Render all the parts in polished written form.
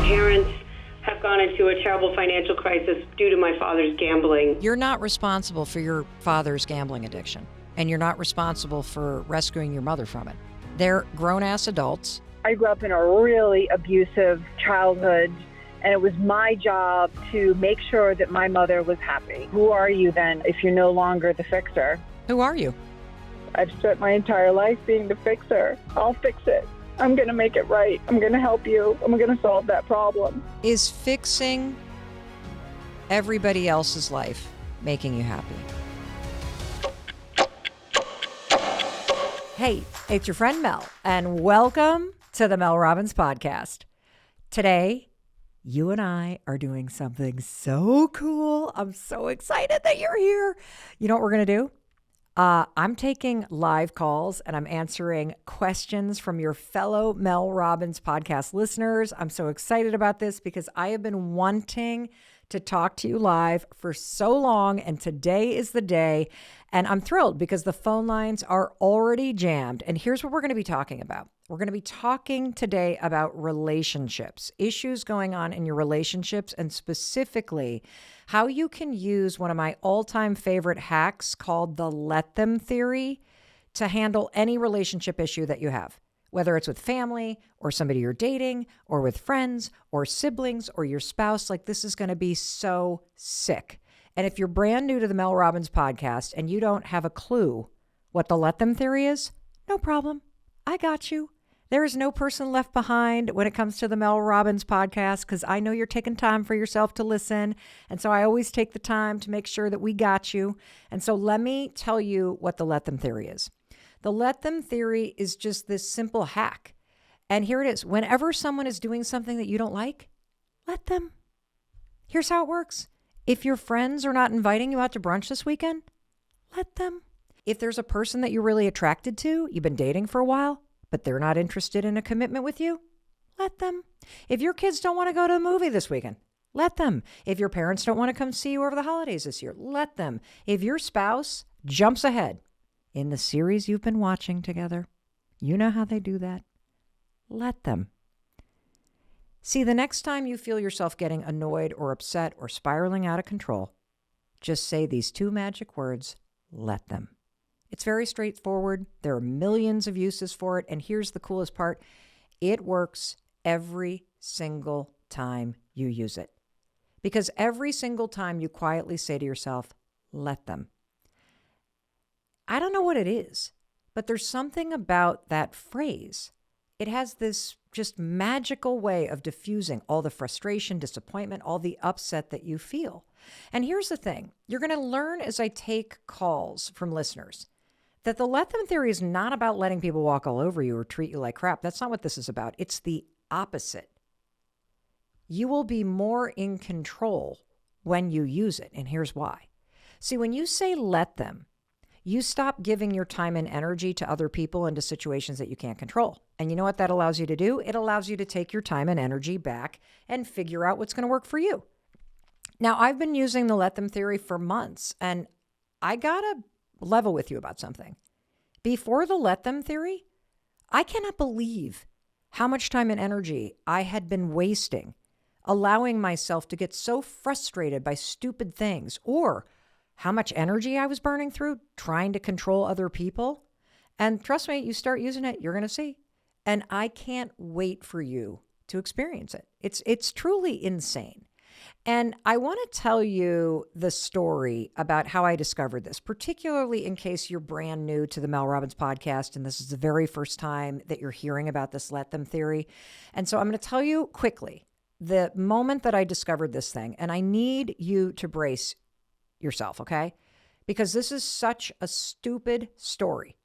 parents have gone into a terrible financial crisis due to my father's gambling. You're not responsible for your father's gambling addiction, and you're not responsible for rescuing your mother from it. They're grown-ass adults. I grew up in a really abusive childhood, and it was my job to make sure that my mother was happy. Who are you then if you're no longer the fixer? Who are you? I've spent my entire life being the fixer. I'll fix it. I'm going to make it right. I'm going to help you. I'm going to solve that problem. Is fixing everybody else's life making you happy? Hey, it's your friend Mel, and welcome to the Mel Robbins podcast. Today, you and I are doing something so cool. I'm so excited that you're here. You know what we're going to do? I'm taking live calls and I'm answering questions from your fellow Mel Robbins podcast listeners. I'm so excited about this because I have been wanting to talk to you live for so long, and today is the day. And I'm thrilled because the phone lines are already jammed. And here's what we're going to be talking about. We're going to be talking today about relationships, issues going on in your relationships, and specifically how you can use one of my all-time favorite hacks called the let them theory to handle any relationship issue that you have, whether it's with family or somebody you're dating or with friends or siblings or your spouse. Like, this is going to be so sick. And if you're brand new to the Mel Robbins podcast and you don't have a clue what the let them theory is, no problem. I got you. There is no person left behind when it comes to the Mel Robbins podcast, because I know you're taking time for yourself to listen. And so I always take the time to make sure that we got you. And so let me tell you what the let them theory is. The let them theory is just this simple hack. And here it is. Whenever someone is doing something that you don't like, let them. Here's how it works. If your friends are not inviting you out to brunch this weekend, let them. If there's a person that you're really attracted to, you've been dating for a while, but they're not interested in a commitment with you, let them. If your kids don't want to go to a movie this weekend, let them. If your parents don't want to come see you over the holidays this year, let them. If your spouse jumps ahead in the series you've been watching together, you know how they do that, let them. See, the next time you feel yourself getting annoyed or upset or spiraling out of control, just say these two magic words, let them. It's very straightforward. There are millions of uses for it. And here's the coolest part. It works every single time you use it. Because every single time you quietly say to yourself, let them. I don't know what it is, but there's something about that phrase. It has this just magical way of diffusing all the frustration, disappointment, all the upset that you feel. And here's the thing. You're going to learn as I take calls from listeners that the let them theory is not about letting people walk all over you or treat you like crap. That's not what this is about. It's the opposite. You will be more in control when you use it. And here's why. See, when you say let them, you stop giving your time and energy to other people and to situations that you can't control. And you know what that allows you to do? It allows you to take your time and energy back and figure out what's going to work for you. Now, I've been using the let them theory for months, and I got to level with you about something. Before the let them theory, I cannot believe how much time and energy I had been wasting allowing myself to get so frustrated by stupid things, or how much energy I was burning through trying to control other people. And trust me, you start using it, you're going to see. And I can't wait for you to experience it. It's truly insane. And I want to tell you the story about how I discovered this, particularly in case you're brand new to the Mel Robbins podcast and this is the very first time that you're hearing about this let them theory. And so I'm going to tell you quickly the moment that I discovered this thing, and I need you to brace yourself, okay? Because this is such a stupid story.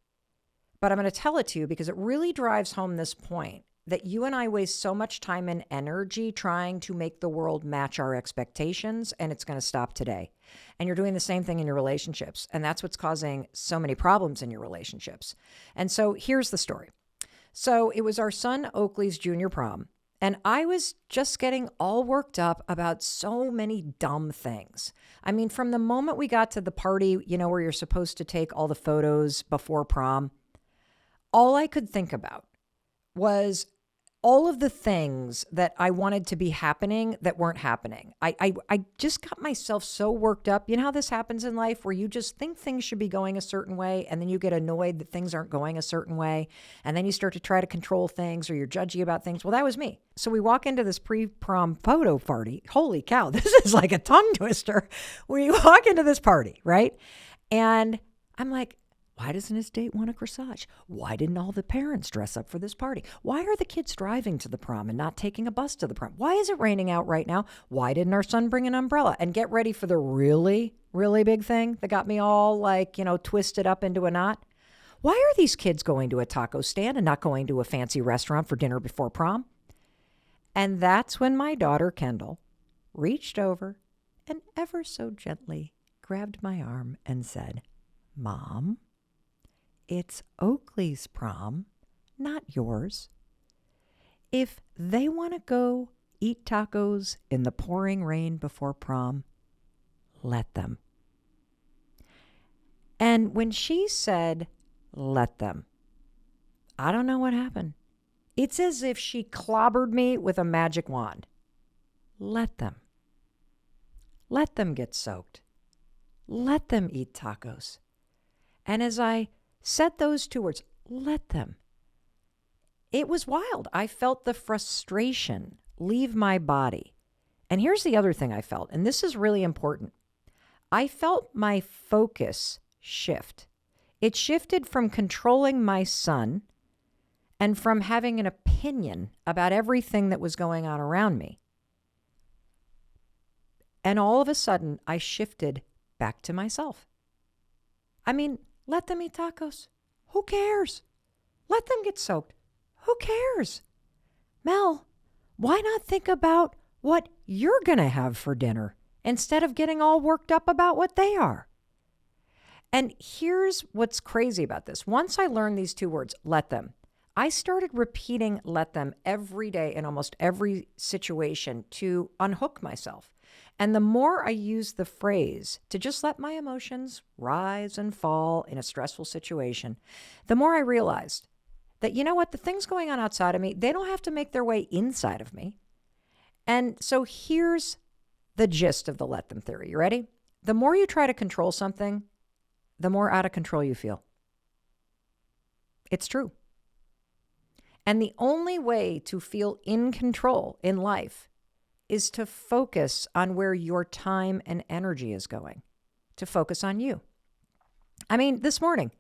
But I'm going to tell it to you because it really drives home this point that you and I waste so much time and energy trying to make the world match our expectations, and it's going to stop today. And you're doing the same thing in your relationships, and that's what's causing so many problems in your relationships. And so here's the story. So it was our son Oakley's junior prom, and I was just getting all worked up about so many dumb things. I mean, from the moment we got to the party, you know, where you're supposed to take all the photos before prom, all I could think about was all of the things that I wanted to be happening that weren't happening. I just got myself so worked up. You know how this happens in life where you just think things should be going a certain way and then you get annoyed that things aren't going a certain way. And then you start to try to control things or you're judgy about things. Well, that was me. So we walk into this pre-prom photo party. Holy cow, this is like a tongue twister. We walk into this party, right? And I'm like, why doesn't his date want a corsage? Why didn't all the parents dress up for this party? Why are the kids driving to the prom and not taking a bus to the prom? Why is it raining out right now? Why didn't our son bring an umbrella? And get ready for the really, really big thing that got me all like, twisted up into a knot. Why are these kids going to a taco stand and not going to a fancy restaurant for dinner before prom? And that's when my daughter, Kendall, reached over and ever so gently grabbed my arm and said, Mom, it's Oakley's prom, not yours. If they want to go eat tacos in the pouring rain before prom, let them. And when she said, let them, I don't know what happened. It's as if she clobbered me with a magic wand. Let them. Let them get soaked. Let them eat tacos. And as I said those two words, let them, it was wild. I felt the frustration leave my body. And here's the other thing I felt, and this is really important. I felt my focus shift. It shifted from controlling my son and from having an opinion about everything that was going on around me. And all of a sudden, I shifted back to myself. I mean, let them eat tacos. Who cares? Let them get soaked. Who cares? Mel, why not think about what you're going to have for dinner instead of getting all worked up about what they are? And here's what's crazy about this. Once I learned these two words, let them, I started repeating let them every day in almost every situation to unhook myself. And the more I used the phrase to just let my emotions rise and fall in a stressful situation, the more I realized that, you know what, the things going on outside of me, they don't have to make their way inside of me. And so here's the gist of the let them theory. You ready? The more you try to control something, the more out of control you feel. It's true. And the only way to feel in control in life is to focus on where your time and energy is going, to focus on you. I mean, this morning,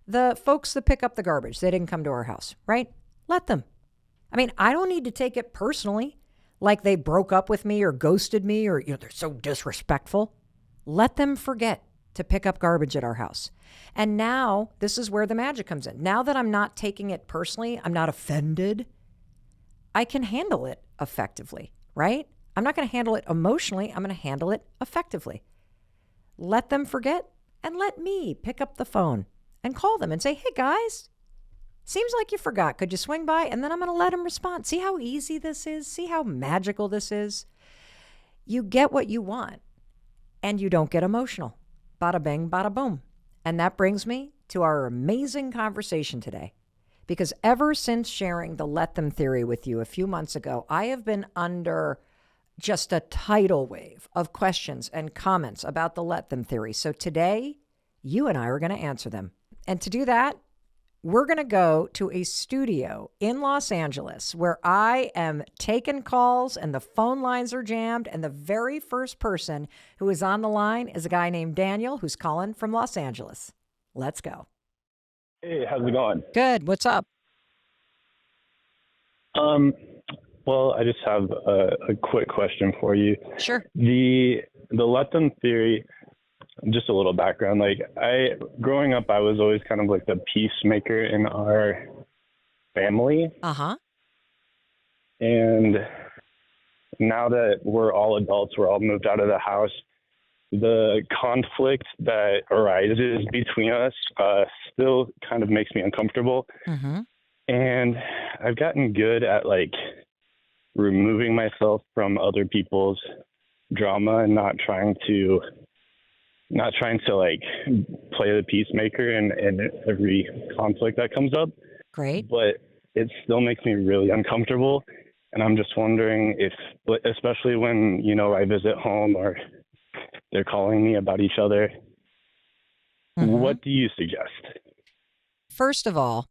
the folks that pick up the garbage, they didn't come to our house, right? Let them. I mean, I don't need to take it personally, like they broke up with me or ghosted me or, they're so disrespectful. Let them forget to pick up garbage at our house. And now, this is where the magic comes in. Now that I'm not taking it personally, I'm not offended, I can handle it effectively. Right? I'm not going to handle it emotionally. I'm going to handle it effectively. Let them forget and let me pick up the phone and call them and say, hey guys, seems like you forgot. Could you swing by? And then I'm going to let them respond. See how easy this is? See how magical this is? You get what you want and you don't get emotional. Bada bing, bada boom. And that brings me to our amazing conversation today. Because ever since sharing the let them theory with you a few months ago, I have been under just a tidal wave of questions and comments about the let them theory. So today, you and I are going to answer them. And to do that, we're going to go to a studio in Los Angeles where I am taking calls and the phone lines are jammed. And the very first person who is on the line is a guy named Daniel who's calling from Los Angeles. Let's go. Hey, how's it going? Good. What's up? Well, I just have a quick question for you. Sure. The let them theory, just a little background. Like growing up, I was always kind of like the peacemaker in our family. Uh-huh. And now that we're all adults, we're all moved out of the house, the conflict that arises between us still kind of makes me uncomfortable. Mm-hmm. And I've gotten good at like removing myself from other people's drama and not trying to like play the peacemaker in every conflict that comes up. Great. But it still makes me really uncomfortable. And I'm just wondering if, especially when, I visit home or they're calling me about each other, what do you suggest? First of all,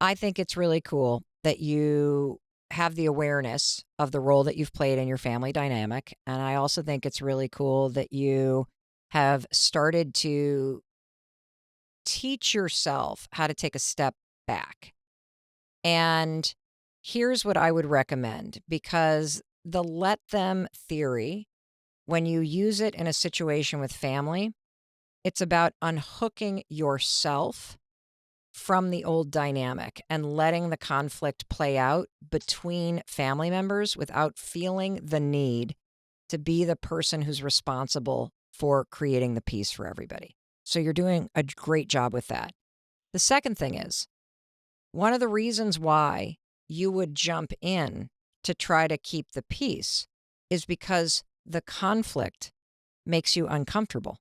I think it's really cool that you have the awareness of the role that you've played in your family dynamic. And I also think it's really cool that you have started to teach yourself how to take a step back. And here's what I would recommend, because the let them theory, when you use it in a situation with family, it's about unhooking yourself from the old dynamic and letting the conflict play out between family members without feeling the need to be the person who's responsible for creating the peace for everybody. So you're doing a great job with that. The second thing is, one of the reasons why you would jump in to try to keep the peace is because the conflict makes you uncomfortable.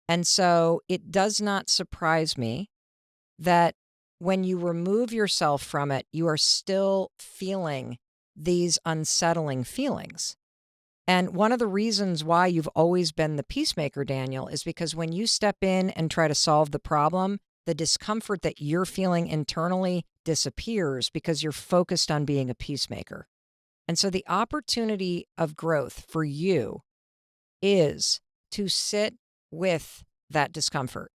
And so it does not surprise me that when you remove yourself from it, you are still feeling these unsettling feelings. And one of the reasons why you've always been the peacemaker, Daniel, is because when you step in and try to solve the problem, the discomfort that you're feeling internally disappears because you're focused on being a peacemaker. And so the opportunity of growth for you is to sit with that discomfort,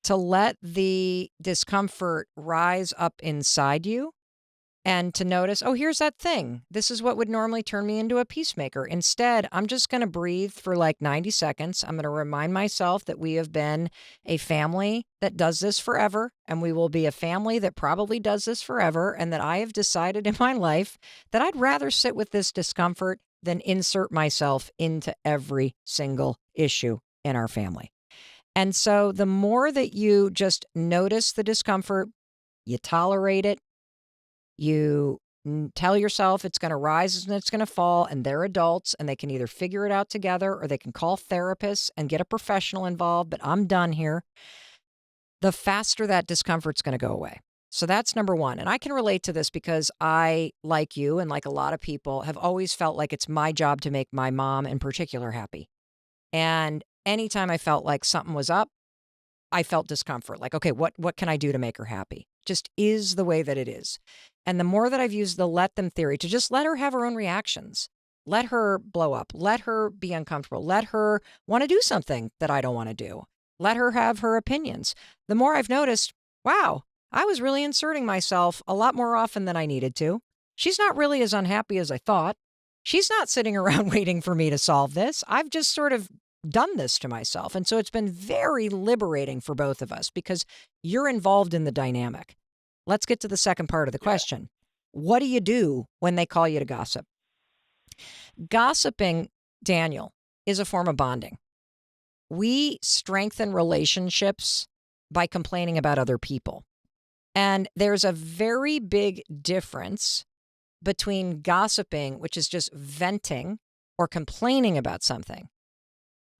to let the discomfort rise up inside you, and to notice, oh, here's that thing. This is what would normally turn me into a peacemaker. Instead, I'm just going to breathe for like 90 seconds. I'm going to remind myself that we have been a family that does this forever, and we will be a family that probably does this forever, and that I have decided in my life that I'd rather sit with this discomfort than insert myself into every single issue in our family. And so the more that you just notice the discomfort, you tolerate it, you tell yourself it's going to rise and it's going to fall, and they're adults and they can either figure it out together or they can call therapists and get a professional involved, but I'm done here. The faster that discomfort's going to go away. So that's number one. And I can relate to this because I, like you and like a lot of people, have always felt like it's my job to make my mom in particular happy. And anytime I felt like something was up, I felt discomfort. Like, okay, what can I do to make her happy? Just is the way that it is. And the more that I've used the let them theory to just let her have her own reactions, let her blow up, let her be uncomfortable, let her want to do something that I don't want to do, let her have her opinions. The more I've noticed, wow, I was really inserting myself a lot more often than I needed to. She's not really as unhappy as I thought. She's not sitting around waiting for me to solve this. I've just sort of done this to myself. And so it's been very liberating for both of us because you're involved in the dynamic. Let's get to the second part of the question. What do you do when they call you to gossip? Gossiping, Daniel, is a form of bonding. We strengthen relationships by complaining about other people. And there's a very big difference between gossiping, which is just venting or complaining about something,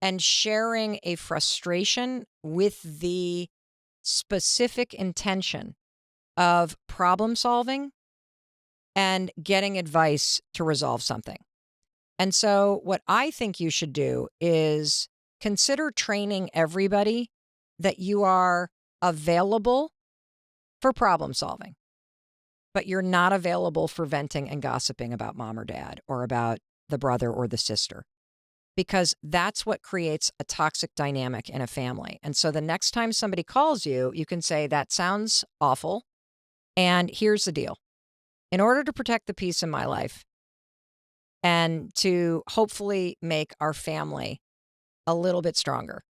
and sharing a frustration with the specific intention of problem solving and getting advice to resolve something. And so what I think you should do is consider training everybody that you are available for problem solving, but you're not available for venting and gossiping about mom or dad or about the brother or the sister, because that's what creates a toxic dynamic in a family. And so the next time somebody calls you, you can say, that sounds awful. And here's the deal. In order to protect the peace in my life and to hopefully make our family a little bit stronger,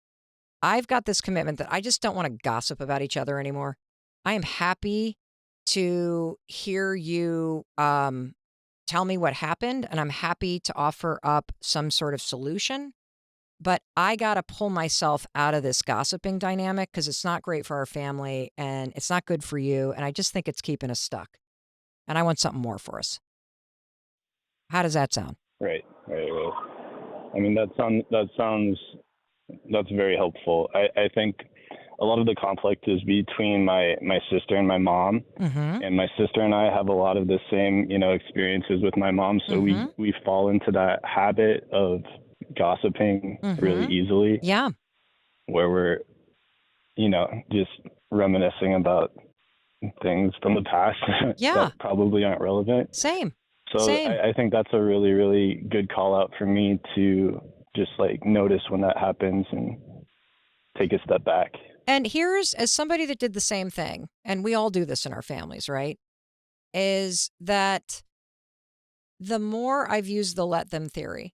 I've got this commitment that I just don't want to gossip about each other anymore. I am happy to hear you tell me what happened, and I'm happy to offer up some sort of solution. But I got to pull myself out of this gossiping dynamic because it's not great for our family and it's not good for you. And I just think it's keeping us stuck. And I want something more for us. How does that sound? Right. I mean, that's very helpful. I think a lot of the conflict is between my sister and my mom. And my sister and I have a lot of the same, experiences with my mom. So we fall into that habit of gossiping really easily. Yeah. Where we're, just reminiscing about things from the past that probably aren't relevant. Same. So I think that's a really, really good call out for me to just notice when that happens and take a step back. And here's, as somebody that did the same thing, and we all do this in our families, right? Is that the more I've used the let them theory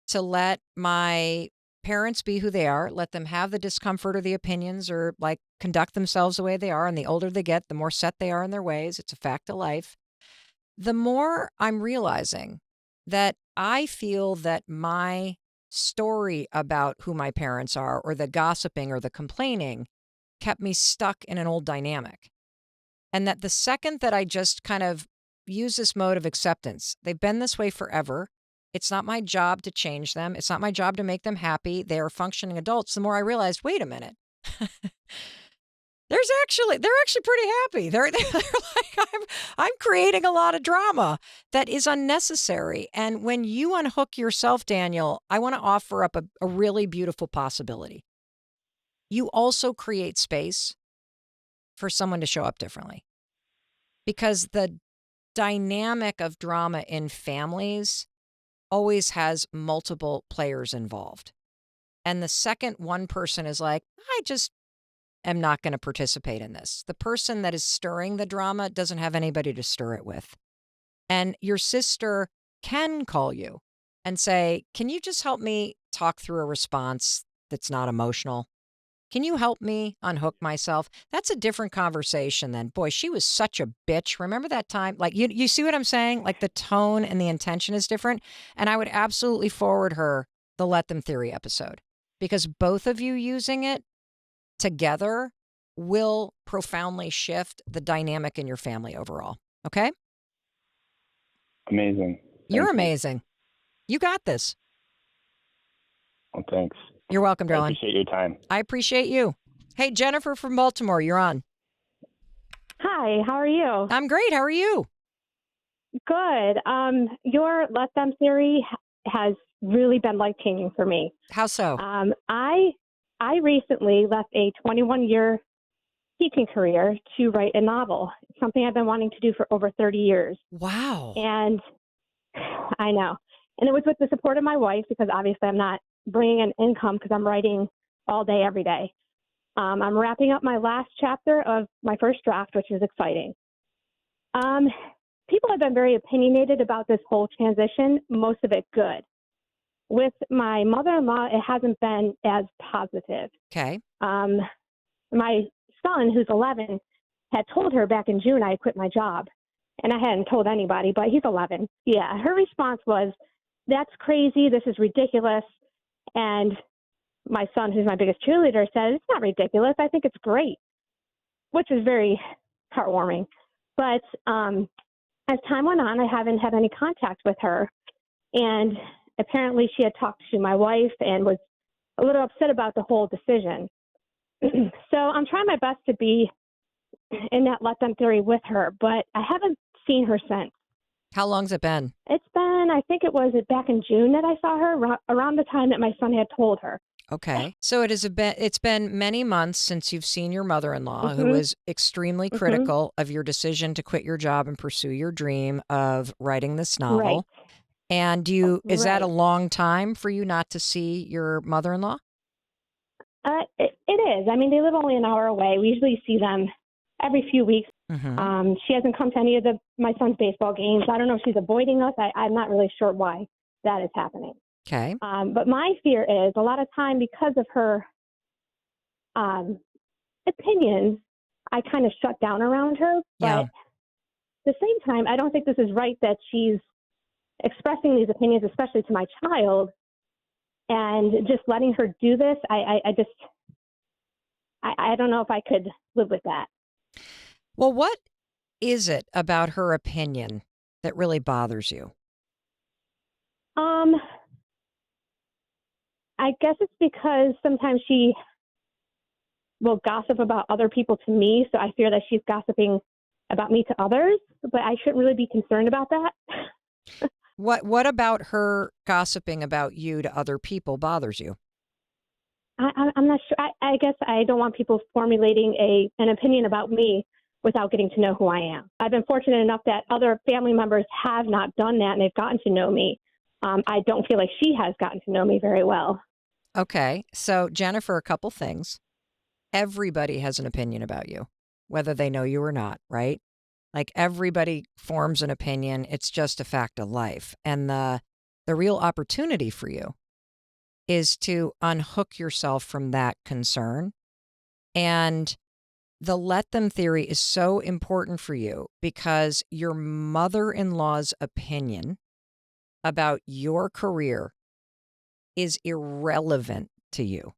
to let my parents be who they are, let them have the discomfort or the opinions or conduct themselves the way they are. And the older they get, the more set they are in their ways. It's a fact of life. The more I'm realizing that I feel that my story about who my parents are or the gossiping or the complaining kept me stuck in an old dynamic. And that the second that I just kind of use this mode of acceptance, they've been this way forever. It's not my job to change them. It's not my job to make them happy. They are functioning adults. The more I realized, wait a minute, they're actually pretty happy. They're like, I'm creating a lot of drama that is unnecessary. And when you unhook yourself, Daniel, I want to offer up a really beautiful possibility. You also create space for someone to show up differently, because the dynamic of drama in families always has multiple players involved. And the second one person is like, I just am not going to participate in this, the person that is stirring the drama doesn't have anybody to stir it with. And your sister can call you and say, can you just help me talk through a response that's not emotional? Can you help me unhook myself? That's a different conversation than, boy, she was such a bitch. Remember that time? You see what I'm saying? The tone and the intention is different. And I would absolutely forward her the Let Them Theory episode, because both of you using it together will profoundly shift the dynamic in your family overall. Okay? Amazing. You're amazing. You got this. Well, thanks. You're welcome, darling. I appreciate your time. I appreciate you. Hey, Jennifer from Baltimore, you're on. Hi, how are you? I'm great. How are you? Good. Your Let Them theory has really been life-changing for me. How so? I recently left a 21-year teaching career to write a novel, something I've been wanting to do for over 30 years. Wow. And I know. And it was with the support of my wife, because obviously I'm not bringing in income because I'm writing all day, every day. I'm wrapping up my last chapter of my first draft, which is exciting. People have been very opinionated about this whole transition, most of it good. With my mother-in-law, it hasn't been as positive. Okay. My son, who's 11, had told her back in June I had quit my job. And I hadn't told anybody, but he's 11. Yeah, her response was, that's crazy. This is ridiculous. And my son, who's my biggest cheerleader, said, it's not ridiculous. I think it's great, which is very heartwarming. But as time went on, I haven't had any contact with her. And apparently she had talked to my wife and was a little upset about the whole decision. So I'm trying my best to be in that Let Them theory with her, but I haven't seen her since. How long's it been? It's been, I think it was back in June that I saw her, around the time that my son had told her. Okay. So it's been many months since you've seen your mother-in-law, who was extremely critical of your decision to quit your job and pursue your dream of writing this novel. Right. And is that a long time for you not to see your mother-in-law? It is. I mean, they live only an hour away. We usually see them every few weeks. She hasn't come to any of my son's baseball games. I don't know if she's avoiding us. I'm not really sure why that is happening. Okay. But my fear is a lot of time, because of her opinions, I kind of shut down around her. But at the same time, I don't think this is right that she's expressing these opinions, especially to my child, and just letting her do this. I don't know if I could live with that. Well, what is it about her opinion that really bothers you? I guess it's because sometimes she will gossip about other people to me. So I fear that she's gossiping about me to others, but I shouldn't really be concerned about that. What about her gossiping about you to other people bothers you? I'm not sure. I guess I don't want people formulating an opinion about me without getting to know who I am. I've been fortunate enough that other family members have not done that and they've gotten to know me. I don't feel like she has gotten to know me very well. Okay. So, Jennifer, a couple things. Everybody has an opinion about you, whether they know you or not, right? Like everybody forms an opinion. It's just a fact of life. And the real opportunity for you is to unhook yourself from that concern. And the let them theory is so important for you because your mother-in-law's opinion about your career is irrelevant to you.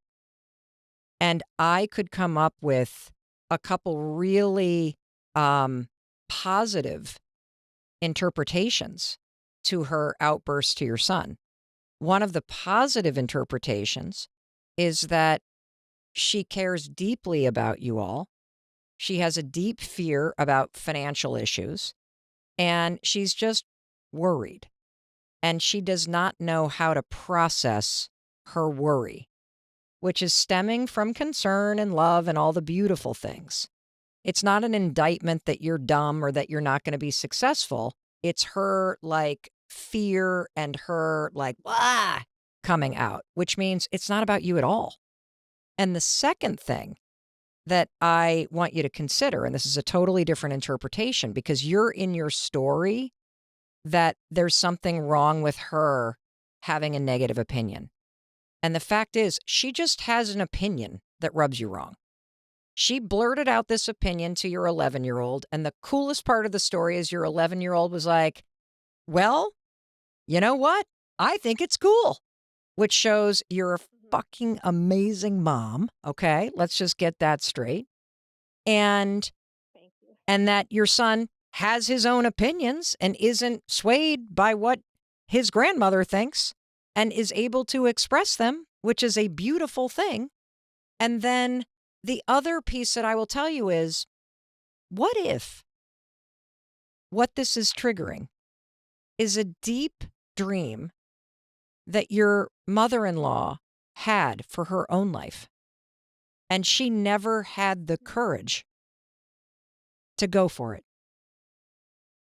And I could come up with a couple really positive interpretations to her outburst to your son. One of the positive interpretations is that she cares deeply about you all. She has a deep fear about financial issues, and she's just worried. And she does not know how to process her worry, which is stemming from concern and love and all the beautiful things. It's not an indictment that you're dumb or that you're not going to be successful. It's her like fear and her like, coming out, which means it's not about you at all. And the second thing that I want you to consider, and this is a totally different interpretation because you're in your story that there's something wrong with her having a negative opinion. And the fact is, she just has an opinion that rubs you wrong. She blurted out this opinion to your 11-year-old. And the coolest part of the story is your 11-year-old was like, well, you know what? I think it's cool, which shows you're a fucking amazing mom. Okay, let's just get that straight. And Thank you. and that your son has his own opinions and isn't swayed by what his grandmother thinks and is able to express them, which is a beautiful thing. And then the other piece that I will tell you is, what if what this is triggering is a deep dream that your mother-in-law had for her own life, and she never had the courage to go for it.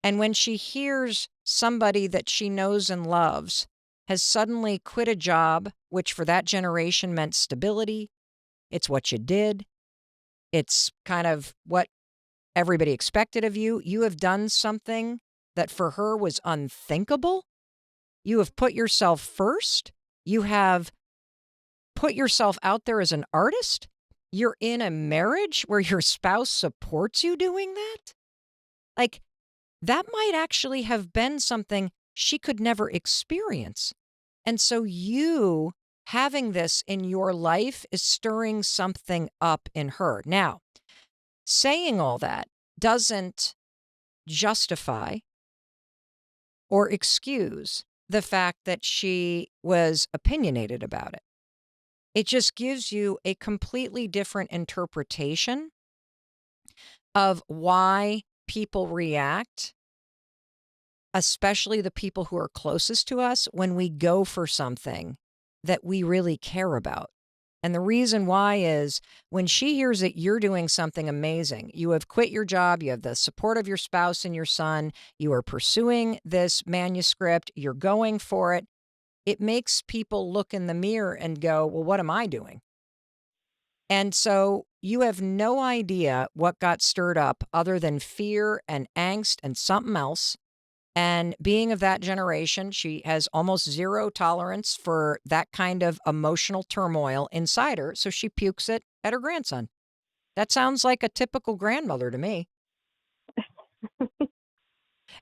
And when she hears somebody that she knows and loves has suddenly quit a job, which for that generation meant stability, it's what you did, it's kind of what everybody expected of you. You have done something that for her was unthinkable. You have put yourself first. You have put yourself out there as an artist. You're in a marriage where your spouse supports you doing that. Like, that might actually have been something she could never experience. And so you having this in your life is stirring something up in her. Now, saying all that doesn't justify or excuse the fact that she was opinionated about it. It just gives you a completely different interpretation of why people react, especially the people who are closest to us, when we go for something that we really care about. And the reason why is when she hears that you're doing something amazing, you have quit your job, you have the support of your spouse and your son, you are pursuing this manuscript, you're going for it, it makes people look in the mirror and go, well, what am I doing? And so you have no idea what got stirred up other than fear and angst and something else. And being of that generation, she has almost zero tolerance for that kind of emotional turmoil inside her. So she pukes it at her grandson. That sounds like a typical grandmother to me.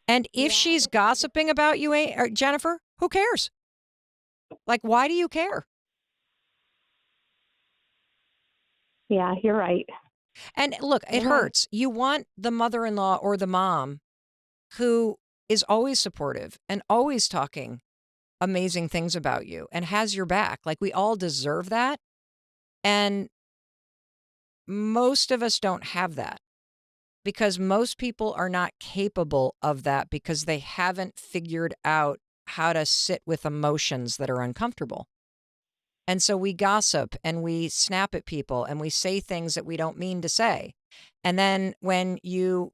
And if she's gossiping about you, Jennifer, who cares? Like, why do you care? Yeah, you're right. And look, it hurts. You want the mother-in-law or the mom who is always supportive and always talking amazing things about you and has your back. Like, we all deserve that. And most of us don't have that because most people are not capable of that because they haven't figured out how to sit with emotions that are uncomfortable. And so we gossip and we snap at people and we say things that we don't mean to say. And then when you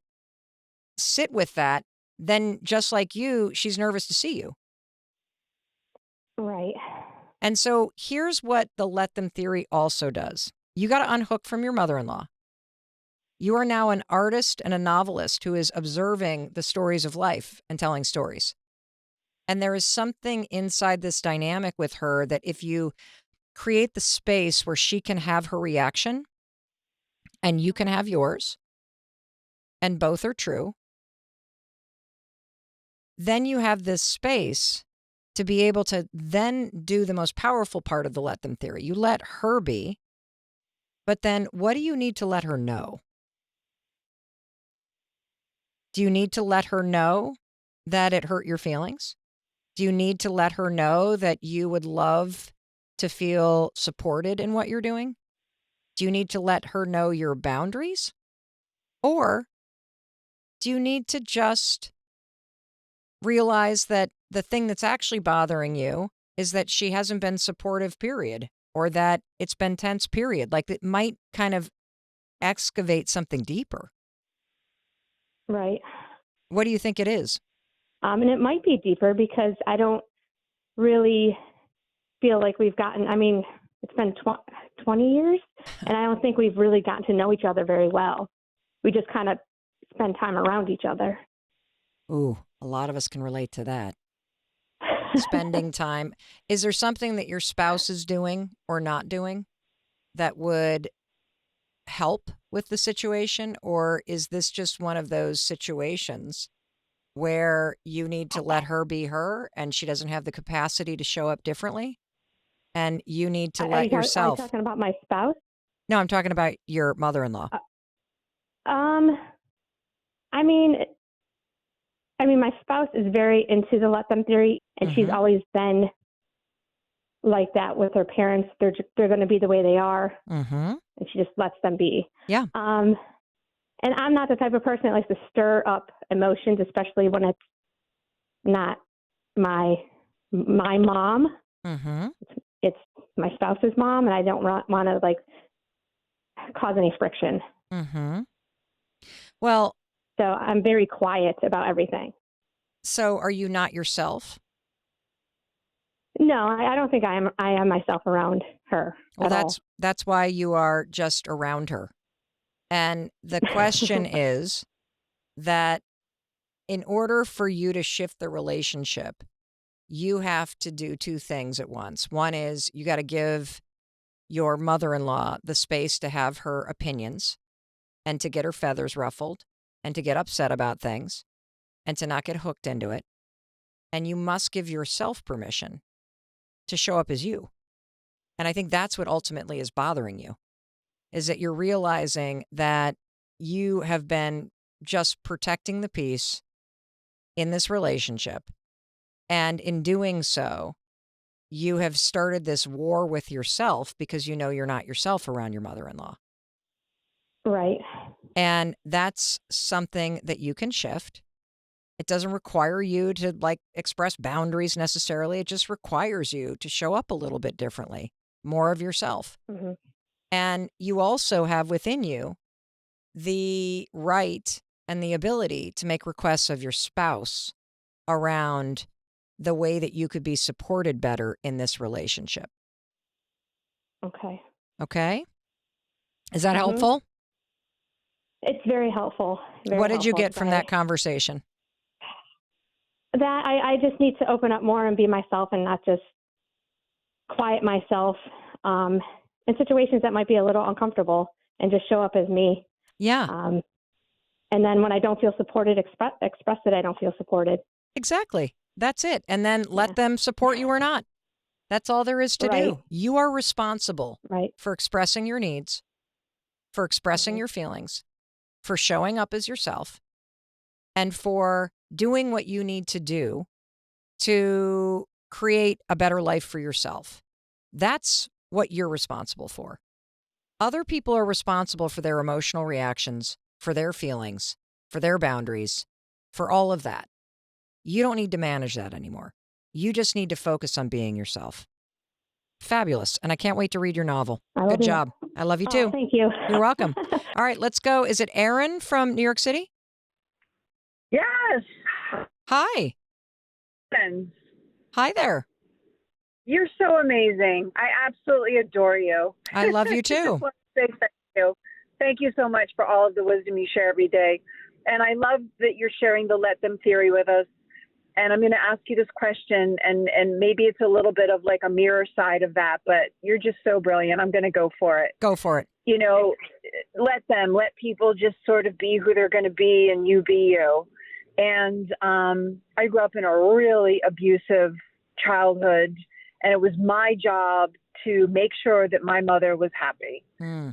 sit with that, then just like you, she's nervous to see you. Right. And so here's what the let them theory also does. You got to unhook from your mother-in-law. You are now an artist and a novelist who is observing the stories of life and telling stories. And there is something inside this dynamic with her that if you create the space where she can have her reaction and you can have yours, and both are true, then you have this space to be able to then do the most powerful part of the let them theory. You let her be, but then what do you need to let her know? Do you need to let her know that it hurt your feelings? Do you need to let her know that you would love to feel supported in what you're doing? Do you need to let her know your boundaries? Or do you need to just realize that the thing that's actually bothering you is that she hasn't been supportive, period, or that it's been tense, period? Like it might kind of excavate something deeper. Right. What do you think it is? And it might be deeper because I don't really feel like we've gotten, I mean, it's been 20 years, and I don't think we've really gotten to know each other very well. We just kind of spend time around each other. Ooh, a lot of us can relate to that. Spending time. Is there something that your spouse is doing or not doing that would help with the situation? Or is this just one of those situations where you need to let her be her and she doesn't have the capacity to show up differently? And you need to let yourself. Are you talking about my spouse? No, I'm talking about your mother-in-law. I mean, my spouse is very into the let them theory, and she's always been like that with her parents. They're going to be the way they are, and she just lets them be. Yeah. And I'm not the type of person that likes to stir up emotions, especially when it's not my mom. It's my spouse's mom, and I don't want to like cause any friction. Well, so I'm very quiet about everything. So are you not yourself? No, I don't think I am myself around her. Well, that's why you are just around her. And the question is that in order for you to shift the relationship, you have to do two things at once. One is you got to give your mother-in-law the space to have her opinions and to get her feathers ruffled and to get upset about things and to not get hooked into it. And you must give yourself permission to show up as you. And I think that's what ultimately is bothering you, is that you're realizing that you have been just protecting the peace in this relationship. And in doing so, you have started this war with yourself because you know you're not yourself around your mother-in-law. Right. And that's something that you can shift. It doesn't require you to like express boundaries necessarily. It just requires you to show up a little bit differently, more of yourself. And you also have within you the right and the ability to make requests of your spouse around the way that you could be supported better in this relationship. Okay. Okay? Is that helpful? It's very helpful. What did you get from that conversation? That I just need to open up more and be myself and not just quiet myself in situations that might be a little uncomfortable and just show up as me. Yeah. And then when I don't feel supported, express that I don't feel supported. Exactly. That's it. And then let them support you or not. That's all there is to do. You are responsible for expressing your needs, for expressing your feelings, for showing up as yourself, and for doing what you need to do to create a better life for yourself. That's what you're responsible for. Other people are responsible for their emotional reactions, for their feelings, for their boundaries, for all of that. You don't need to manage that anymore. You just need to focus on being yourself. Fabulous. And I can't wait to read your novel. Good job. I love you too. Thank you. You're welcome. All right, let's go. Is it Aaron from New York City? Yes. Hi. Hi there. You're so amazing. I absolutely adore you. I love you too. I just want to say thank you. Thank you so much for all of the wisdom you share every day. And I love that you're sharing the let them theory with us. And I'm going to ask you this question, and maybe it's a little bit of like a mirror side of that, but you're just so brilliant. I'm going to go for it. Go for it. You know, let people just sort of be who they're going to be, and you be you. And I grew up in a really abusive childhood, and it was my job to make sure that my mother was happy,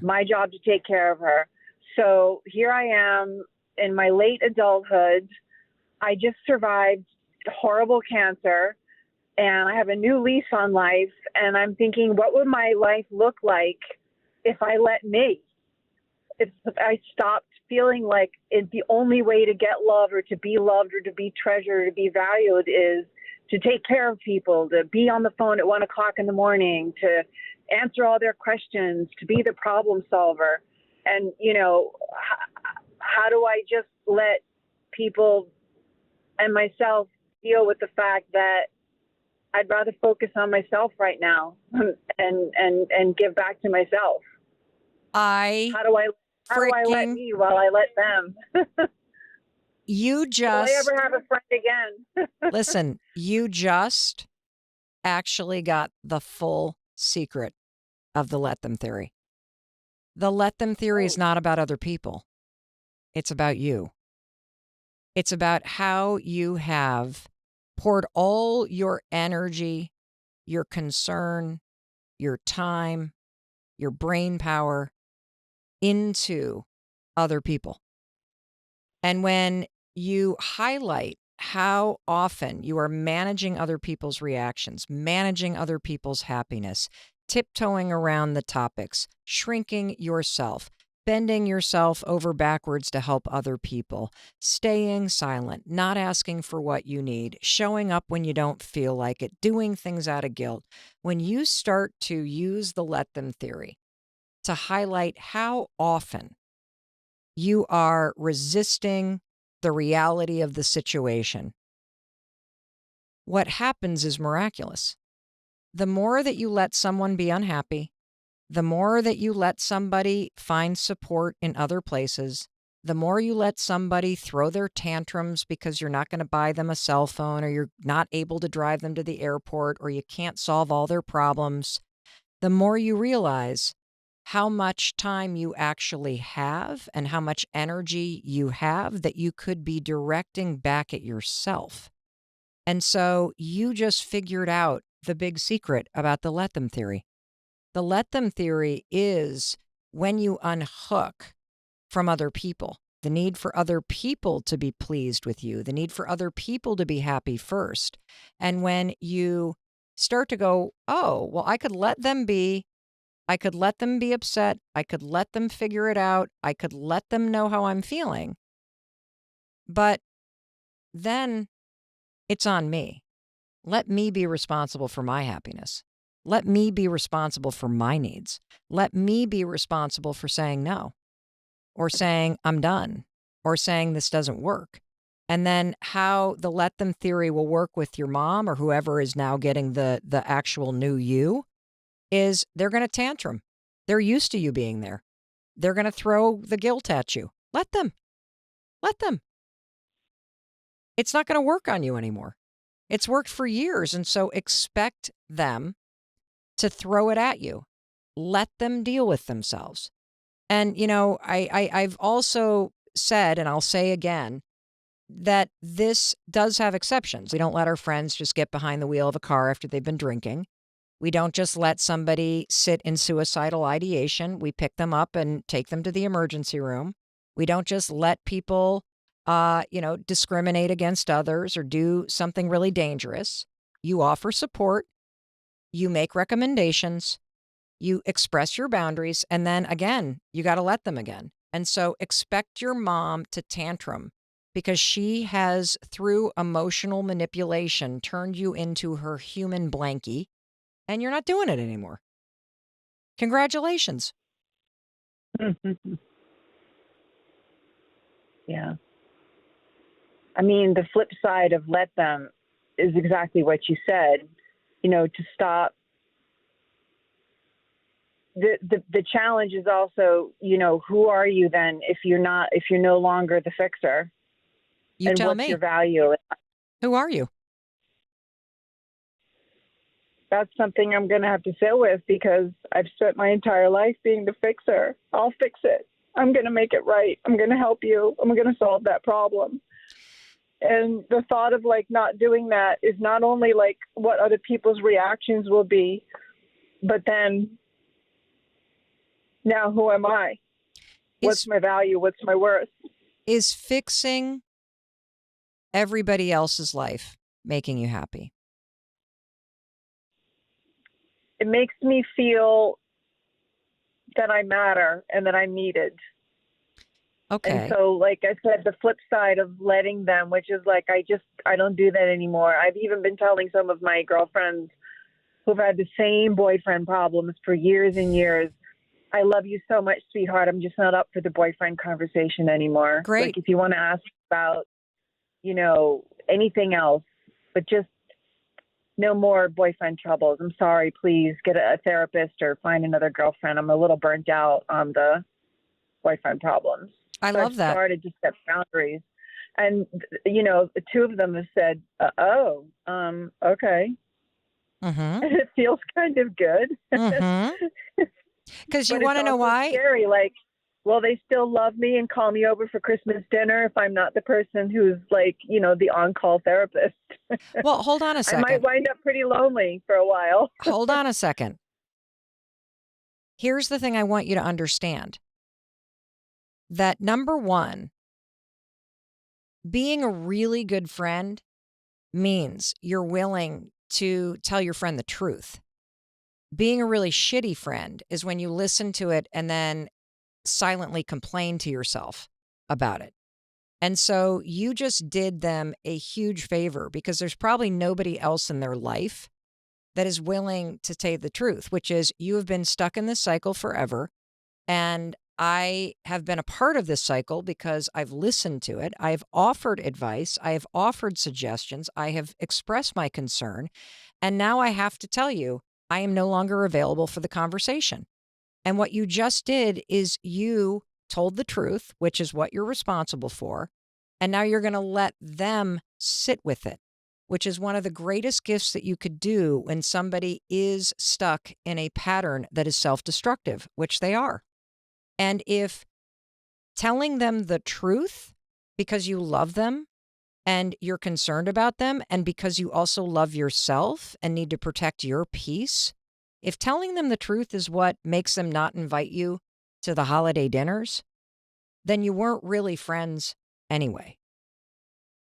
my job to take care of her. So here I am in my late adulthood. I just survived horrible cancer, and I have a new lease on life, and I'm thinking, what would my life look like if I let me? If I stopped feeling like the only way to get love or to be loved or to be treasured or to be valued is to take care of people, to be on the phone at 1 o'clock in the morning, to answer all their questions, to be the problem solver. And, you know, how do I just let people and myself deal with the fact that I'd rather focus on myself right now and give back to myself? How do I let me while I let them? You just... Will I ever have a friend again? Listen, you just actually got the full secret of the let them theory. The let them theory is not about other people. It's about you. It's about how you have poured all your energy, your concern, your time, your brain power into other people. And when you highlight how often you are managing other people's reactions, managing other people's happiness, tiptoeing around the topics, shrinking yourself, bending yourself over backwards to help other people, staying silent, not asking for what you need, showing up when you don't feel like it, doing things out of guilt. When you start to use the let them theory to highlight how often you are resisting the reality of the situation, what happens is miraculous. The more that you let someone be unhappy, the more that you let somebody find support in other places, the more you let somebody throw their tantrums because you're not going to buy them a cell phone, or you're not able to drive them to the airport, or you can't solve all their problems, the more you realize how much time you actually have and how much energy you have that you could be directing back at yourself. And so you just figured out the big secret about the let them theory. The let them theory is when you unhook from other people, the need for other people to be pleased with you, the need for other people to be happy first. And when you start to go, oh, well, I could let them be. I could let them be upset. I could let them figure it out. I could let them know how I'm feeling. But then it's on me. Let me be responsible for my happiness. Let me be responsible for my needs. Let me be responsible for saying no, or saying I'm done, or saying this doesn't work. And then how the let them theory will work with your mom or whoever is now getting the actual new you is they're going to tantrum. They're used to you being there. They're going to throw the guilt at you. Let them. Let them. It's not going to work on you anymore. It's worked for years. And so expect them to throw it at you. Let them deal with themselves. And, you know, I've also said, and I'll say again, that this does have exceptions. We don't let our friends just get behind the wheel of a car after they've been drinking. We don't just let somebody sit in suicidal ideation. We pick them up and take them to the emergency room. We don't just let people, discriminate against others or do something really dangerous. You offer support. You make recommendations. You express your boundaries, and then again, you got to let them again. And so expect your mom to tantrum because she has, through emotional manipulation, turned you into her human blankie, and you're not doing it anymore. Congratulations. Yeah. I mean, the flip side of let them is exactly what you said, to stop. The challenge is also, who are you then if you're no longer the fixer? You and tell what's me. your value? Who are you? That's something I'm going to have to sit with because I've spent my entire life being the fixer. I'll fix it. I'm going to make it right. I'm going to help you. I'm going to solve that problem. And the thought of not doing that is not only what other people's reactions will be, but then now who am I? What's my value? What's my worth? Is fixing everybody else's life making you happy? It makes me feel that I matter and that I'm needed. Okay. And so, like I said, the flip side of letting them, which is I don't do that anymore. I've even been telling some of my girlfriends who've had the same boyfriend problems for years and years, I love you so much, sweetheart. I'm just not up for the boyfriend conversation anymore. Great. If you want to ask about, anything else, but just no more boyfriend troubles. I'm sorry, please get a therapist or find another girlfriend. I'm a little burnt out on the boyfriend problems. I love that. I've started to set boundaries. And, two of them have said, okay. Mm-hmm. And it feels kind of good. Mm-hmm. Because you want to know why? Scary, will they still love me and call me over for Christmas dinner if I'm not the person who's the on-call therapist? Well, hold on a second. I might wind up pretty lonely for a while. Hold on a second. Here's the thing I want you to understand. That number one, being a really good friend means you're willing to tell your friend the truth. Being a really shitty friend is when you listen to it and then silently complain to yourself about it. And so you just did them a huge favor because there's probably nobody else in their life that is willing to tell the truth, which is you have been stuck in this cycle forever. And I have been a part of this cycle because I've listened to it. I've offered advice. I have offered suggestions. I have expressed my concern. And now I have to tell you, I am no longer available for the conversation. And what you just did is you told the truth, which is what you're responsible for. And now you're going to let them sit with it, which is one of the greatest gifts that you could do when somebody is stuck in a pattern that is self-destructive, which they are. And if telling them the truth because you love them and you're concerned about them and because you also love yourself and need to protect your peace, if telling them the truth is what makes them not invite you to the holiday dinners, then you weren't really friends anyway,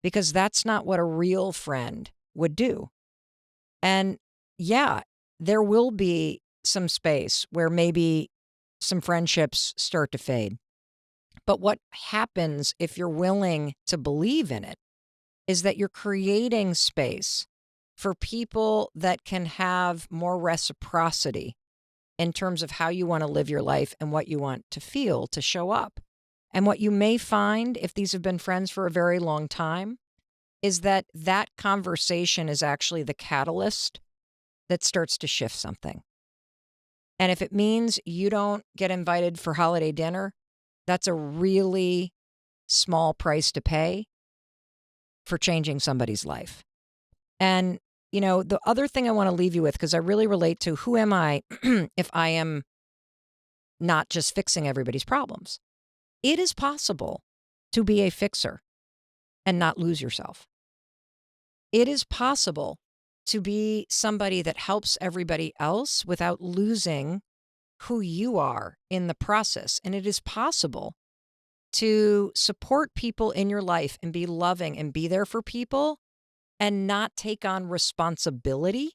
because that's not what a real friend would do. And yeah, there will be some space where maybe some friendships start to fade. But what happens if you're willing to believe in it is that you're creating space for people that can have more reciprocity in terms of how you want to live your life and what you want to feel to show up. And what you may find, if these have been friends for a very long time, is that that conversation is actually the catalyst that starts to shift something. And if it means you don't get invited for holiday dinner, that's a really small price to pay for changing somebody's life. And, the other thing I want to leave you with, because I really relate to who am I if I am not just fixing everybody's problems? It is possible to be a fixer and not lose yourself. It is possible to be somebody that helps everybody else without losing who you are in the process. And it is possible to support people in your life and be loving and be there for people and not take on responsibility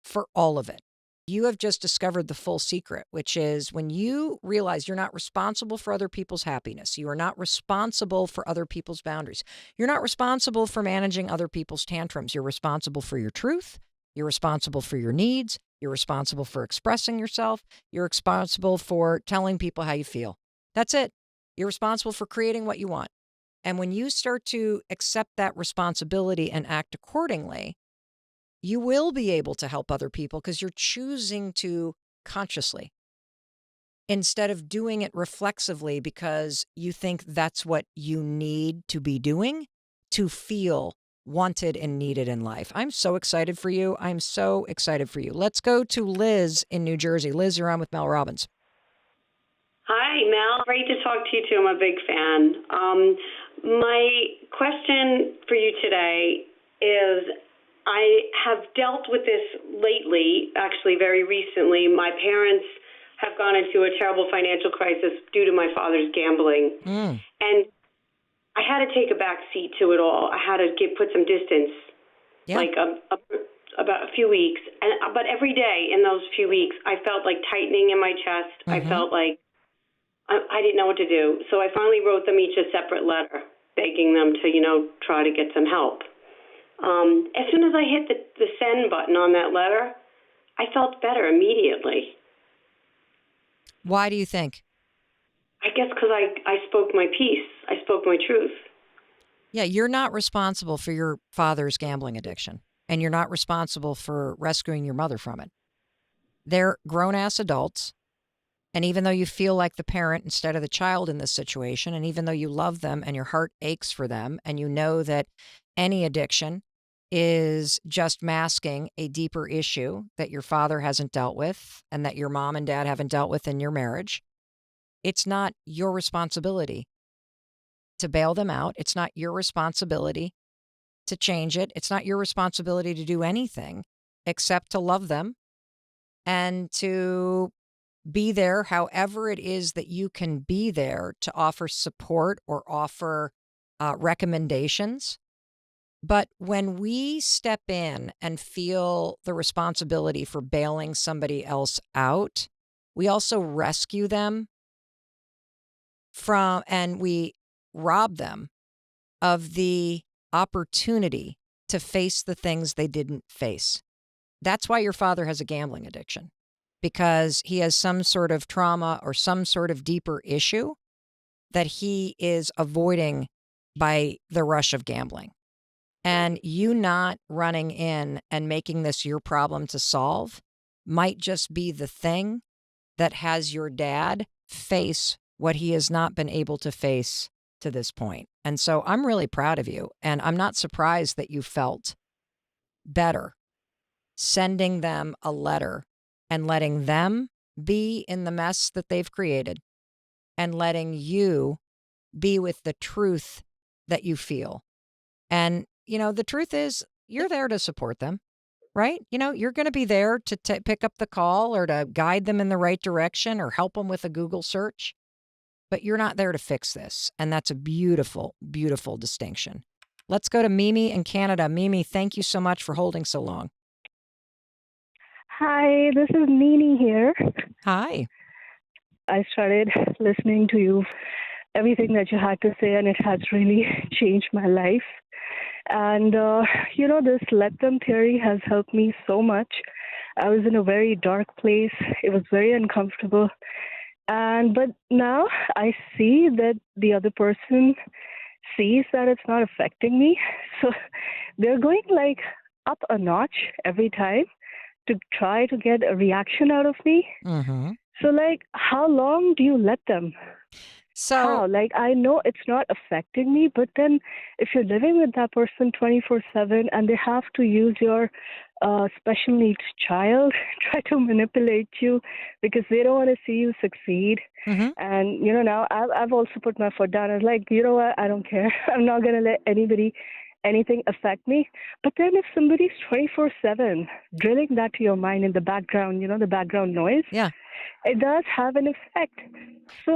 for all of it. You have just discovered the full secret, which is when you realize you're not responsible for other people's happiness, you are not responsible for other people's boundaries, you're not responsible for managing other people's tantrums, you're responsible for your truth, you're responsible for your needs, you're responsible for expressing yourself, you're responsible for telling people how you feel. That's it. You're responsible for creating what you want. And when you start to accept that responsibility and act accordingly, you will be able to help other people because you're choosing to consciously instead of doing it reflexively because you think that's what you need to be doing to feel wanted and needed in life. I'm so excited for you. I'm so excited for you. Let's go to Liz in New Jersey. Liz, you're on with Mel Robbins. Hi, Mel. Great to talk to you, too. I'm a big fan. My question for you today is I have dealt with this lately, actually very recently. My parents have gone into a terrible financial crisis due to my father's gambling. And I had to take a back seat to it all. I had to put some distance, like about a few weeks. But every day in those few weeks, I felt like tightening in my chest. I felt like I didn't know what to do. So I finally wrote them each a separate letter, begging them to, try to get some help. As soon as I hit the send button on that letter, I felt better immediately. Why do you think? I guess because I spoke my piece. I spoke my truth. Yeah, you're not responsible for your father's gambling addiction, and you're not responsible for rescuing your mother from it. They're grown-ass adults, and even though you feel like the parent instead of the child in this situation, and even though you love them and your heart aches for them, and you know that any addiction is just masking a deeper issue that your father hasn't dealt with and that your mom and dad haven't dealt with in your marriage, it's not your responsibility to bail them out. It's not your responsibility to change it. It's not your responsibility to do anything except to love them and to be there however it is that you can be there to offer support or offer recommendations. But when we step in and feel the responsibility for bailing somebody else out, we also rescue them from, and we rob them of the opportunity to face the things they didn't face. That's why your father has a gambling addiction, because he has some sort of trauma or some sort of deeper issue that he is avoiding by the rush of gambling. And you not running in and making this your problem to solve might just be the thing that has your dad face what he has not been able to face to this point. And so I'm really proud of you. And I'm not surprised that you felt better sending them a letter and letting them be in the mess that they've created and letting you be with the truth that you feel. And, the truth is you're there to support them, right? You're going to be there to pick up the call or to guide them in the right direction or help them with a Google search. But you're not there to fix this. And that's a beautiful, beautiful distinction. Let's go to Mimi in Canada. Mimi, thank you so much for holding so long. Hi, this is Nini here. Hi. I started listening to you, everything that you had to say, and it has really changed my life. And, this let them theory has helped me so much. I was in a very dark place. It was very uncomfortable. But now I see that the other person sees that it's not affecting me. So they're going up a notch every time to try to get a reaction out of me. Mm-hmm. So how long do you let them? So How? I know it's not affecting me, but then if you're living with that person 24/7 and they have to use your special needs child, try to manipulate you because they don't want to see you succeed. mm-hmm. And, now I've also put my foot down. I was like, you know what? I don't care. I'm not going to let anything affect me. But then if somebody's 24/7 drilling that to your mind in the background, the background noise, Yeah. it does have an effect.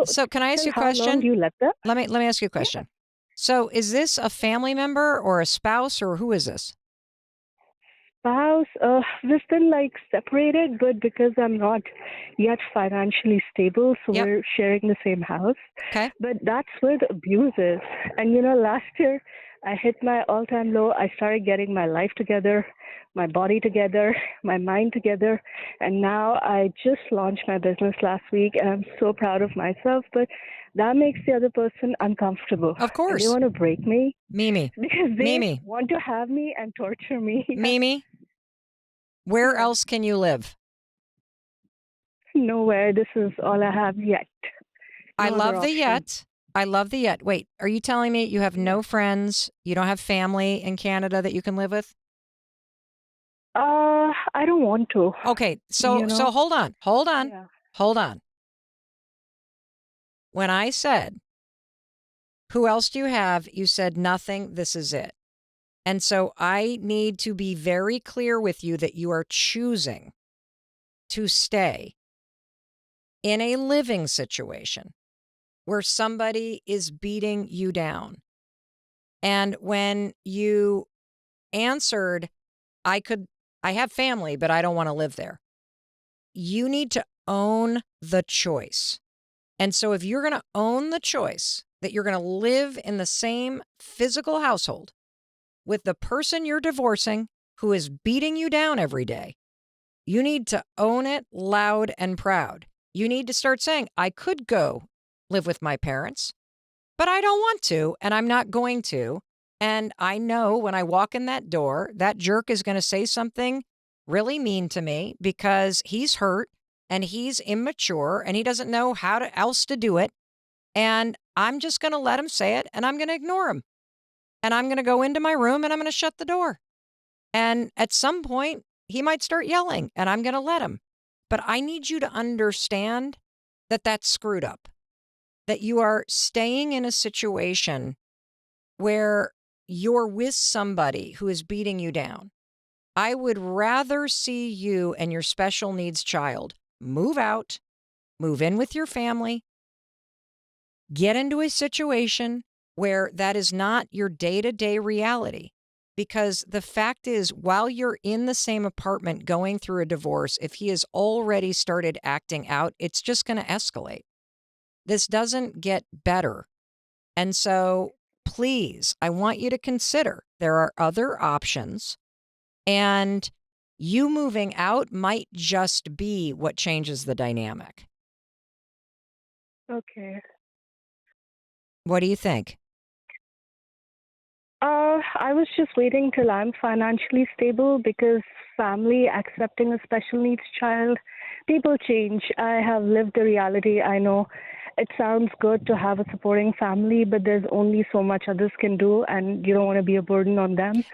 So can I ask you a how question? long do you let them? Let me ask you a question. Yeah. So is this a family member or a spouse or who is this? spouse, we've been like separated, but because I'm not yet financially stable, so Yep. we're sharing the same house. Okay. But that's where the abuse is. And last year I hit my all-time low. I started getting my life together, my body together, my mind together, and now I just launched my business last week, and I'm so proud of myself. But that makes the other person uncomfortable. Of course. And they want to break me Mimi. because they Mimi. want to have me and torture me. Mimi, where Yeah. else can you live? Nowhere. This is all I have yet. I No love other the option. yet. I love the yet. Wait, are you telling me you have no friends? You don't have family in Canada that you can live with? I don't want to. Okay, so hold on. Yeah. Hold on. When I said, who else do you have? You said nothing. This is it. And so I need to be very clear with you that you are choosing to stay in a living situation where somebody is beating you down. And when you answered, I have family, but I don't want to live there. You need to own the choice. And so if you're going to own the choice that you're going to live in the same physical household with the person you're divorcing who is beating you down every day, you need to own it loud and proud. You need to start saying, I could go live with my parents, but I don't want to, and I'm not going to. And I know when I walk in that door, that jerk is going to say something really mean to me because he's hurt and he's immature and he doesn't know else to do it. And I'm just going to let him say it and I'm going to ignore him. And I'm going to go into my room and I'm going to shut the door. And at some point, he might start yelling and I'm going to let him. But I need you to understand that that's screwed up, that you are staying in a situation where you're with somebody who is beating you down. I would rather see you and your special needs child move out, move in with your family, get into a situation where that is not your day-to-day reality. Because the fact is, while you're in the same apartment going through a divorce, if he has already started acting out, it's just going to escalate. This doesn't get better. And so, please, I want you to consider there are other options, and you moving out might just be what changes the dynamic. Okay. What do you think? I was just waiting till I'm financially stable because family accepting a special needs child, people change. I have lived the reality. I know it sounds good to have a supporting family, but there's only so much others can do, and you don't want to be a burden on them.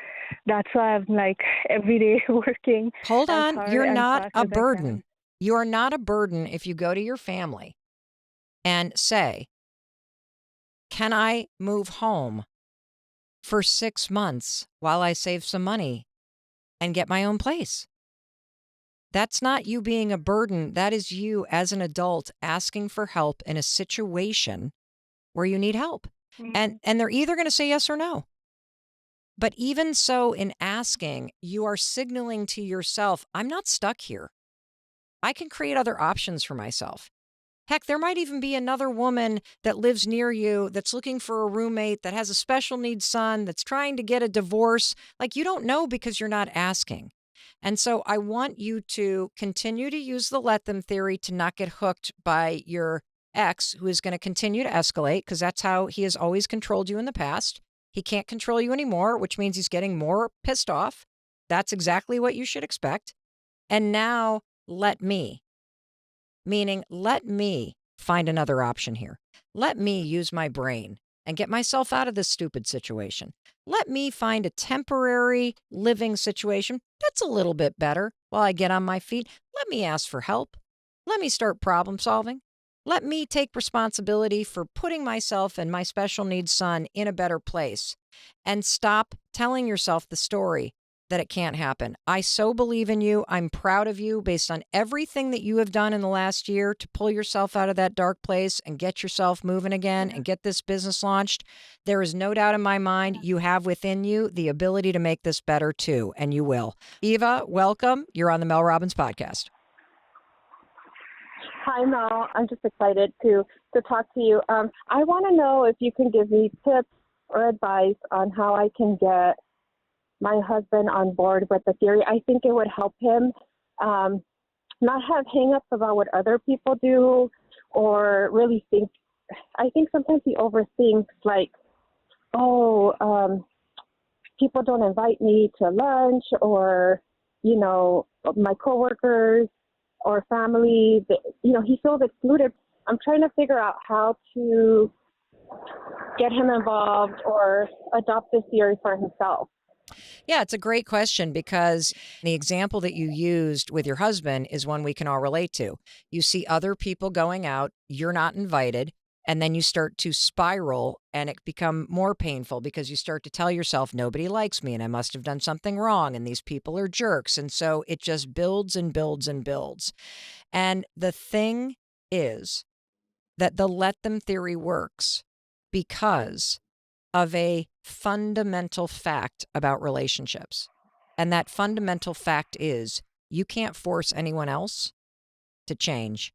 That's why I'm like every day working. Hold as on. hard You're and not fast a as I burden. can. You are not a burden if you go to your family and say, can I move home for 6 months while I save some money and get my own place? That's not you being a burden. That is you as an adult asking for help in a situation where you need help. And they're either going to say yes or no. But even so, in asking, you are signaling to yourself, I'm not stuck here. I can create other options for myself. Heck, there might even be another woman that lives near you that's looking for a roommate, that has a special needs son, that's trying to get a divorce. Like, you don't know because you're not asking. And so I want you to continue to use the let them theory to not get hooked by your ex, who is going to continue to escalate because that's how he has always controlled you in the past. He can't control you anymore, which means he's getting more pissed off. That's exactly what you should expect. And now let me. Meaning, let me find another option here. Let me use my brain and get myself out of this stupid situation. Let me find a temporary living situation that's a little bit better while I get on my feet. Let me ask for help. Let me start problem solving. Let me take responsibility for putting myself and my special needs son in a better place. And stop telling yourself the story that it can't happen. I so believe in you. I'm proud of you based on everything that you have done in the last year to pull yourself out of that dark place and get yourself moving again and get this business launched. There is no doubt in my mind you have within you the ability to make this better too, and you will. Eva, welcome. You're on the Mel Robbins podcast. Hi, Mel. I'm just excited to talk to you. I want to know if you can give me tips or advice on how I can get my husband on board with the theory. I think it would help him not have hang-ups about what other people do or really think. I think sometimes he overthinks like, people don't invite me to lunch or, my coworkers or family, he feels excluded. I'm trying to figure out how to get him involved or adopt this theory for himself. Yeah, it's a great question because the example that you used with your husband is one we can all relate to. You see other people going out, you're not invited, and then you start to spiral and it become more painful because you start to tell yourself, nobody likes me and I must have done something wrong and these people are jerks. And so it just builds and builds and builds. And the thing is that the let them theory works because of a fundamental fact about relationships. And that fundamental fact is you can't force anyone else to change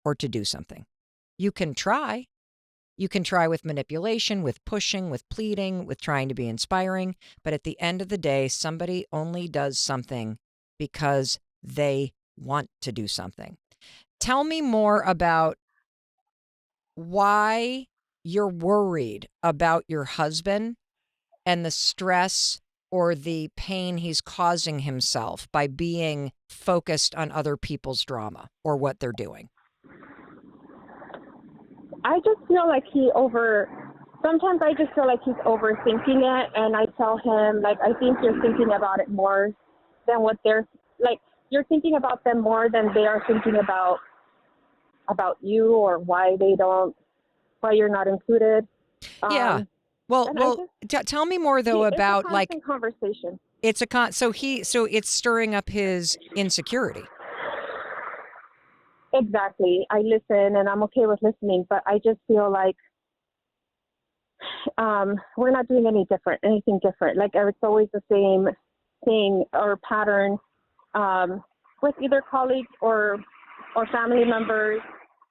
or to do something. You can try. You can try with manipulation, with pushing, with pleading, with trying to be inspiring. But at the end of the day, somebody only does something because they want to do something. Tell me more about why you're worried about your husband and the stress or the pain he's causing himself by being focused on other people's drama or what they're doing. I just feel like sometimes I just feel like he's overthinking it, and I tell him, like, I think you're thinking about it more than what you're thinking about them more than they are thinking about you or why you're not included. Yeah. Well, tell me more though about it's a conversation. It's so it's stirring up his insecurity. Exactly. I listen and I'm okay with listening, but I just feel like we're not doing anything different. Like it's always the same thing or pattern with either colleagues or family members.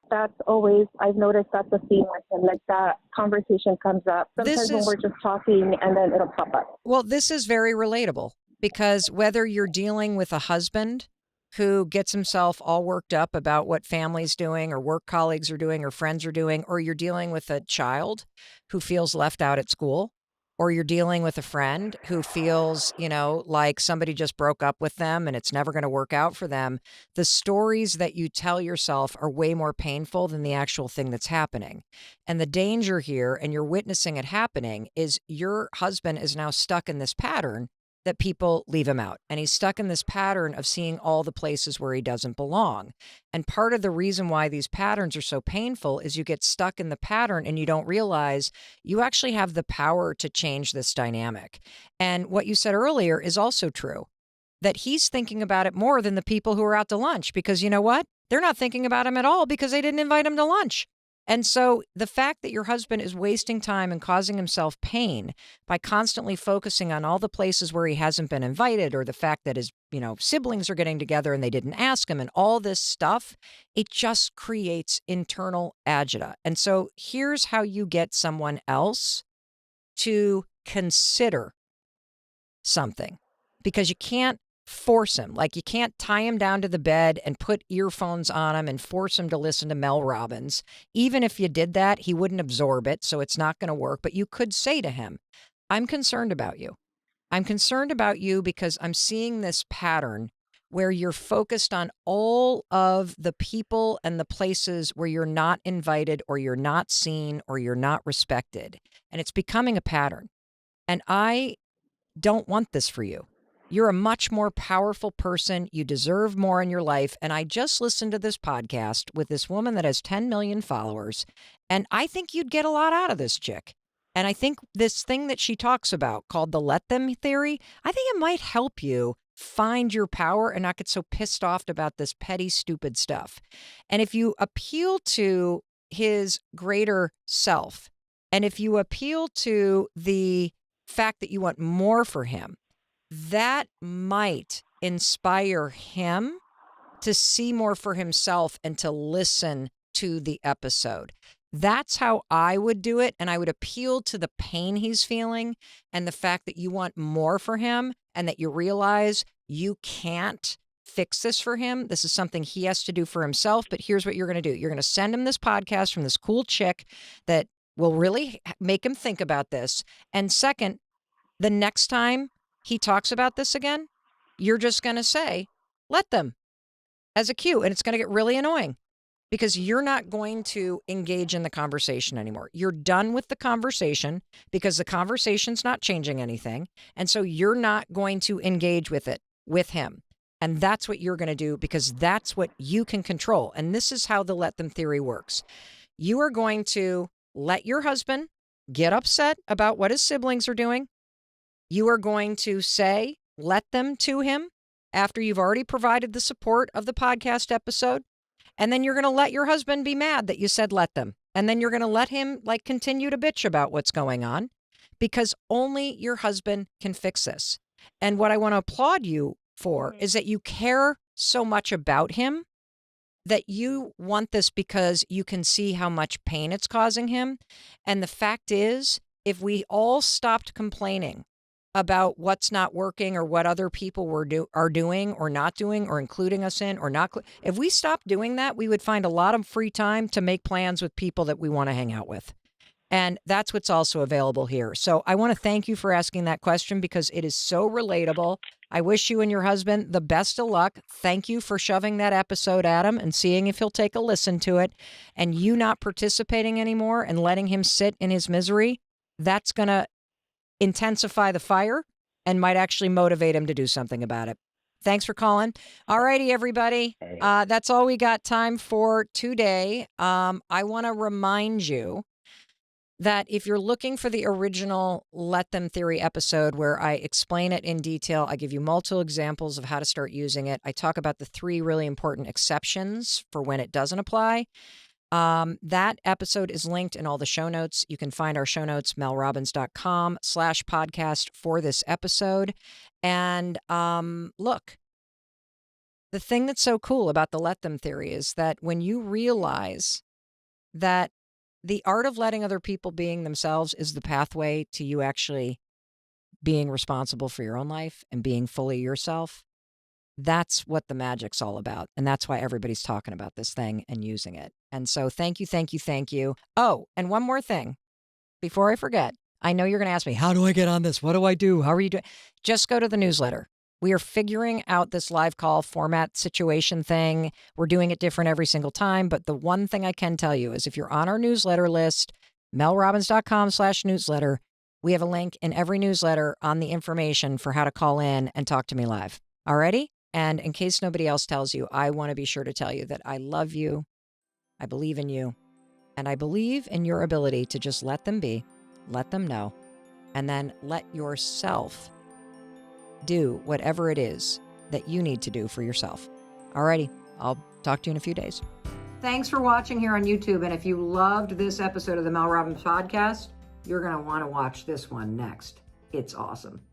That's always, I've noticed that's a theme with him, like that conversation comes up. Sometimes when we're just talking and then it'll pop up. Well, this is very relatable because whether you're dealing with a husband who gets himself all worked up about what family's doing or work colleagues are doing or friends are doing, or you're dealing with a child who feels left out at school, or you're dealing with a friend who feels, like somebody just broke up with them and it's never going to work out for them, the stories that you tell yourself are way more painful than the actual thing that's happening. And the danger here, and you're witnessing it happening, is your husband is now stuck in this pattern that people leave him out. And he's stuck in this pattern of seeing all the places where he doesn't belong. And part of the reason why these patterns are so painful is you get stuck in the pattern and you don't realize you actually have the power to change this dynamic. And what you said earlier is also true, that he's thinking about it more than the people who are out to lunch, because you know what? They're not thinking about him at all because they didn't invite him to lunch. And so the fact that your husband is wasting time and causing himself pain by constantly focusing on all the places where he hasn't been invited, or the fact that his, siblings are getting together and they didn't ask him and all this stuff, it just creates internal agita. And so here's how you get someone else to consider something, because you can't force him. Like, you can't tie him down to the bed and put earphones on him and force him to listen to Mel Robbins. Even if you did that, he wouldn't absorb it, so it's not going to work. But you could say to him, I'm concerned about you. I'm concerned about you because I'm seeing this pattern where you're focused on all of the people and the places where you're not invited or you're not seen or you're not respected. And it's becoming a pattern. And I don't want this for you. You're a much more powerful person. You deserve more in your life. And I just listened to this podcast with this woman that has 10 million followers. And I think you'd get a lot out of this chick. And I think this thing that she talks about called the let them theory, I think it might help you find your power and not get so pissed off about this petty, stupid stuff. And if you appeal to his greater self, and if you appeal to the fact that you want more for him, that might inspire him to see more for himself and to listen to the episode. That's how I would do it. And I would appeal to the pain he's feeling and the fact that you want more for him and that you realize you can't fix this for him. This is something he has to do for himself. But here's what you're going to do. You're going to send him this podcast from this cool chick that will really make him think about this. And second, the next time he talks about this again, you're just going to say, let them, as a cue. And it's going to get really annoying because you're not going to engage in the conversation anymore. You're done with the conversation because the conversation's not changing anything. And so you're not going to engage with it with him. And that's what you're going to do because that's what you can control. And this is how the let them theory works. You are going to let your husband get upset about what his siblings are doing. You are going to say, let them to him after you've already provided the support of the podcast episode. And then you're going to let your husband be mad that you said let them. And then you're going to let him continue to bitch about what's going on because only your husband can fix this. And what I want to applaud you for is that you care so much about him, that you want this because you can see how much pain it's causing him. And the fact is, if we all stopped complaining about what's not working or what other people are doing or not doing or including us in or not, if we stopped doing that, we would find a lot of free time to make plans with people that we want to hang out with. And that's what's also available here. So I want to thank you for asking that question because it is so relatable. I wish you and your husband the best of luck. Thank you for shoving that episode at him and seeing if he'll take a listen to it. And you not participating anymore and letting him sit in his misery, that's going to intensify the fire and might actually motivate him to do something about it. Thanks for calling. All righty, everybody. That's all we got time for today. I want to remind you that if you're looking for the original Let Them Theory episode where I explain it in detail, I give you multiple examples of how to start using it. I talk about the 3 really important exceptions for when it doesn't apply. That episode is linked in all the show notes. You can find our show notes, melrobbins.com/podcast for this episode. And look, the thing that's so cool about the Let Them Theory is that when you realize that the art of letting other people being themselves is the pathway to you actually being responsible for your own life and being fully yourself, that's what the magic's all about. And that's why everybody's talking about this thing and using it. And so thank you, thank you, thank you. Oh, and one more thing before I forget. I know you're going to ask me, how do I get on this? What do I do? How are you doing? Just go to the newsletter. We are figuring out this live call format situation thing. We're doing it different every single time. But the one thing I can tell you is if you're on our newsletter list, melrobbins.com/newsletter, we have a link in every newsletter on the information for how to call in and talk to me live. Alrighty? And in case nobody else tells you, I want to be sure to tell you that I love you, I believe in you, and I believe in your ability to just let them be, let them know, and then let yourself do whatever it is that you need to do for yourself. Alrighty, I'll talk to you in a few days. Thanks for watching here on YouTube. And if you loved this episode of the Mel Robbins podcast, you're going to want to watch this one next. It's awesome.